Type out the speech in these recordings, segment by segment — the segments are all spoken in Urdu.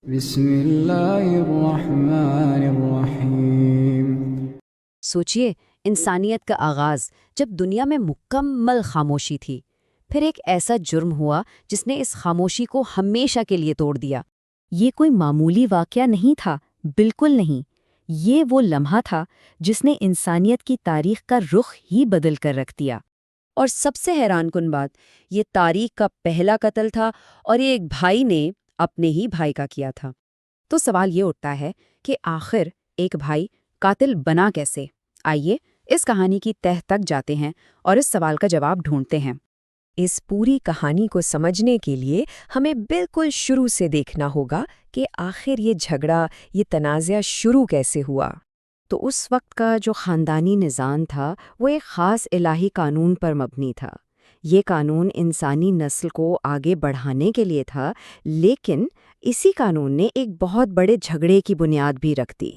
بسم اللہ الرحمن الرحیم۔ سوچئے، انسانیت کا آغاز جب دنیا میں مکمل خاموشی تھی، پھر ایک ایسا جرم ہوا جس نے اس خاموشی کو ہمیشہ کے لیے توڑ دیا۔ یہ کوئی معمولی واقعہ نہیں تھا، بالکل نہیں۔ یہ وہ لمحہ تھا جس نے انسانیت کی تاریخ کا رخ ہی بدل کر رکھ دیا۔ اور سب سے حیران کن بات، یہ تاریخ کا پہلا قتل تھا، اور یہ ایک بھائی نے اپنے ہی بھائی کا کیا تھا۔ تو سوال یہ اٹھتا ہے کہ آخر ایک بھائی قاتل بنا کیسے؟ آئیے اس کہانی کی تہہ تک جاتے ہیں اور اس سوال کا جواب ڈھونڈتے ہیں۔ اس پوری کہانی کو سمجھنے کے لیے ہمیں بالکل شروع سے دیکھنا ہوگا کہ آخر یہ جھگڑا، یہ تنازع شروع کیسے ہوا۔ تو اس وقت کا جو خاندانی نظام تھا وہ ایک خاص الہی قانون پر مبنی تھا۔ یہ قانون انسانی نسل کو آگے بڑھانے کے لیے تھا، لیکن اسی قانون نے ایک بہت بڑے جھگڑے کی بنیاد بھی رکھ دی۔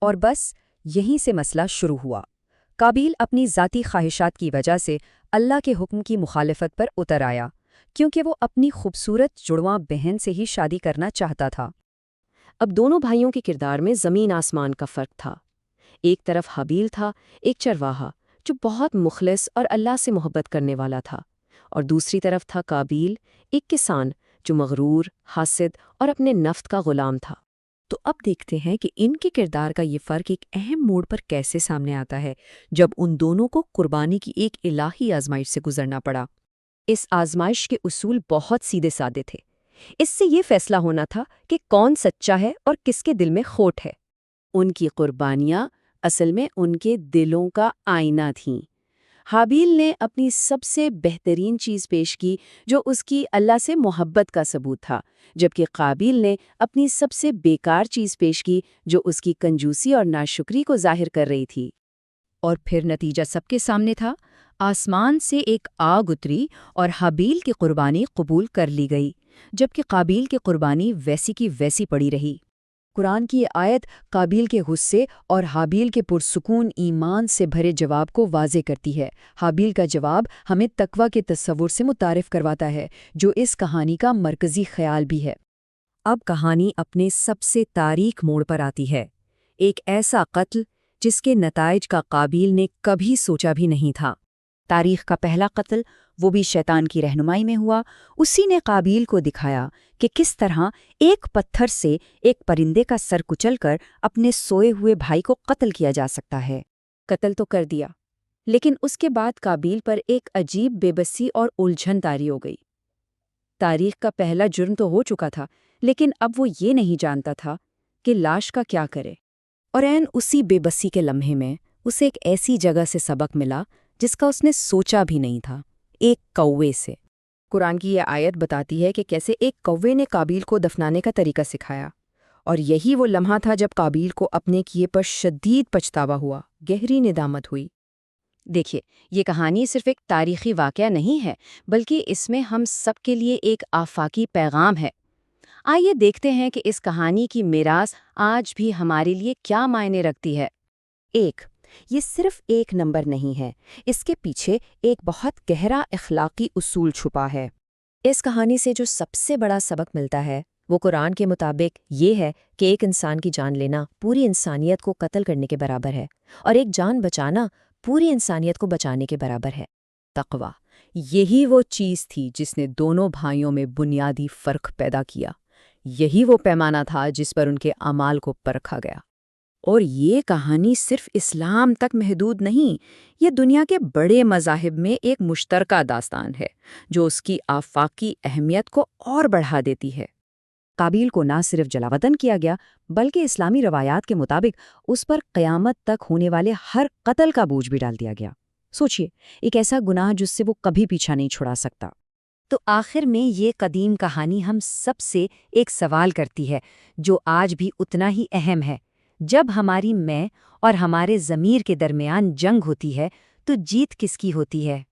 اور بس یہیں سے مسئلہ شروع ہوا۔ قابیل اپنی ذاتی خواہشات کی وجہ سے اللہ کے حکم کی مخالفت پر اتر آیا، کیونکہ وہ اپنی خوبصورت جڑواں بہن سے ہی شادی کرنا چاہتا تھا۔ اب دونوں بھائیوں کے کردار میں زمین آسمان کا فرق تھا۔ ایک طرف حابیل تھا، ایک چرواہا جو بہت مخلص اور اللہ سے محبت کرنے والا تھا، اور دوسری طرف تھا قابیل، ایک کسان جو مغرور، حاسد اور اپنے نفس کا غلام تھا۔ تو اب دیکھتے ہیں کہ ان کے کردار کا یہ فرق ایک اہم موڑ پر کیسے سامنے آتا ہے، جب ان دونوں کو قربانی کی ایک الہی آزمائش سے گزرنا پڑا۔ اس آزمائش کے اصول بہت سیدھے سادے تھے۔ اس سے یہ فیصلہ ہونا تھا کہ کون سچا ہے اور کس کے دل میں کھوٹ ہے۔ ان کی قربانیاں اصل میں ان کے دلوں کا آئینہ تھیں۔ حابیل نے اپنی سب سے بہترین چیز پیش کی جو اس کی اللہ سے محبت کا ثبوت تھا، جبکہ قابیل نے اپنی سب سے بیکار چیز پیش کی جو اس کی کنجوسی اور ناشکری کو ظاہر کر رہی تھی۔ اور پھر نتیجہ سب کے سامنے تھا۔ آسمان سے ایک آگ اتری اور حابیل کی قربانی قبول کر لی گئی، جبکہ قابیل کی قربانی ویسی کی ویسی پڑی رہی۔ قرآن کی یہ آیت قابیل کے غصے اور حابیل کے پرسکون ایمان سے بھرے جواب کو واضح کرتی ہے۔ حابیل کا جواب ہمیں تقویٰ کے تصور سے متعارف کرواتا ہے، جو اس کہانی کا مرکزی خیال بھی ہے۔ اب کہانی اپنے سب سے تاریک موڑ پر آتی ہے، ایک ایسا قتل جس کے نتائج کا قابیل نے کبھی سوچا بھی نہیں تھا۔ تاریخ کا پہلا قتل، وہ بھی شیطان کی رہنمائی میں ہوا۔ اسی نے قابیل کو دکھایا کہ کس طرح ایک پتھر سے ایک پرندے کا سر کچل کر اپنے سوئے ہوئے بھائی کو قتل کیا جا سکتا ہے۔ قتل تو کر دیا، لیکن اس کے بعد قابیل پر ایک عجیب بے بسی اور الجھن طاری ہو گئی۔ تاریخ کا پہلا جرم تو ہو چکا تھا، لیکن اب وہ یہ نہیں جانتا تھا کہ لاش کا کیا کرے۔ اور عین اسی بے بسی کے لمحے میں اسے ایک ایسی جگہ سے سبق ملا جس کا اس نے سوچا بھی نہیں تھا، ایک کوے سے۔ قرآن کی یہ آیت بتاتی ہے کہ کیسے ایک کوے نے قابیل کو دفنانے کا طریقہ سکھایا، اور یہی وہ لمحہ تھا جب قابیل کو اپنے کیے پر شدید پچھتاوا ہوا، گہری ندامت ہوئی۔ دیکھیے، یہ کہانی صرف ایک تاریخی واقعہ نہیں ہے، بلکہ اس میں ہم سب کے لیے ایک آفاقی پیغام ہے۔ آئیے دیکھتے ہیں کہ اس کہانی کی میراث آج بھی ہمارے لیے کیا معنی رکھتی ہے۔ ایک، یہ صرف ایک نمبر نہیں ہے، اس کے پیچھے ایک بہت گہرا اخلاقی اصول چھپا ہے۔ اس کہانی سے جو سب سے بڑا سبق ملتا ہے وہ قرآن کے مطابق یہ ہے کہ ایک انسان کی جان لینا پوری انسانیت کو قتل کرنے کے برابر ہے، اور ایک جان بچانا پوری انسانیت کو بچانے کے برابر ہے۔ تقویٰ، یہی وہ چیز تھی جس نے دونوں بھائیوں میں بنیادی فرق پیدا کیا۔ یہی وہ پیمانہ تھا جس پر ان کے اعمال کو پرکھا گیا۔ اور یہ کہانی صرف اسلام تک محدود نہیں، یہ دنیا کے بڑے مذاہب میں ایک مشترکہ داستان ہے جو اس کی آفاقی اہمیت کو اور بڑھا دیتی ہے۔ قابیل کو نہ صرف جلاوطن کیا گیا، بلکہ اسلامی روایات کے مطابق اس پر قیامت تک ہونے والے ہر قتل کا بوجھ بھی ڈال دیا گیا۔ سوچئے، ایک ایسا گناہ جس سے وہ کبھی پیچھا نہیں چھڑا سکتا۔ تو آخر میں یہ قدیم کہانی ہم سب سے ایک سوال کرتی ہے جو آج بھی اتنا ہی اہم ہے۔ جب ہماری میں اور ہمارے ضمیر کے درمیان جنگ ہوتی ہے تو جیت کس کی ہوتی ہے؟